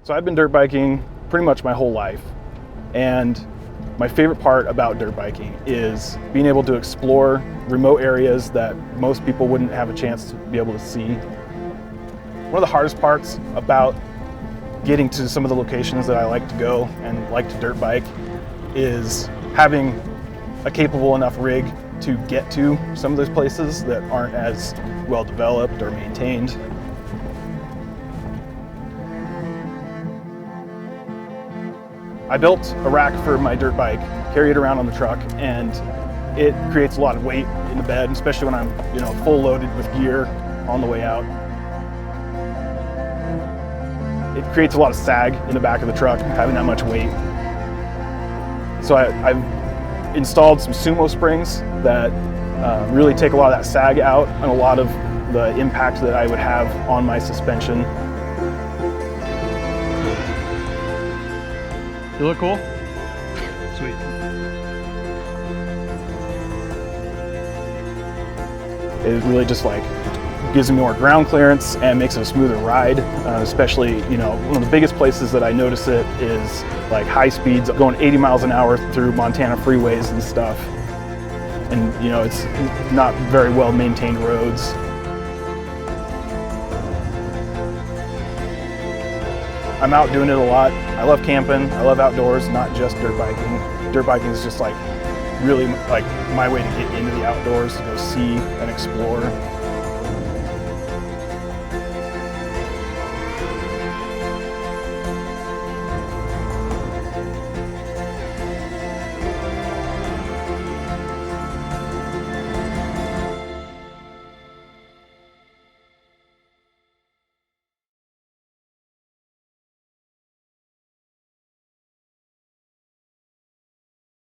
So I've been dirt biking pretty much my whole life, and my favorite part about dirt biking is being able to explore remote areas that most people wouldn't have a chance to be able to see. One of the hardest parts about getting to some of the locations that I like to go and like to dirt bike is having a capable enough rig to get to some of those places that aren't as well developed or maintained. I built a rack for my dirt bike, carry it around on the truck, and it creates a lot of weight in the bed, especially when I'm, full loaded with gear on the way out. It creates a lot of sag in the back of the truck, having that much weight. So I've installed some SuperSprings that really take a lot of that sag out and a lot of the impact that I would have on my suspension. You look cool? Sweet. It really just gives me more ground clearance and makes it a smoother ride, especially, one of the biggest places that I notice it is high speeds, going 80 miles an hour through Montana freeways and stuff. And, it's not very well maintained roads. I'm out doing it a lot. I love camping, I love outdoors, not just dirt biking. Dirt biking is just really my way to get into the outdoors, to go see and explore.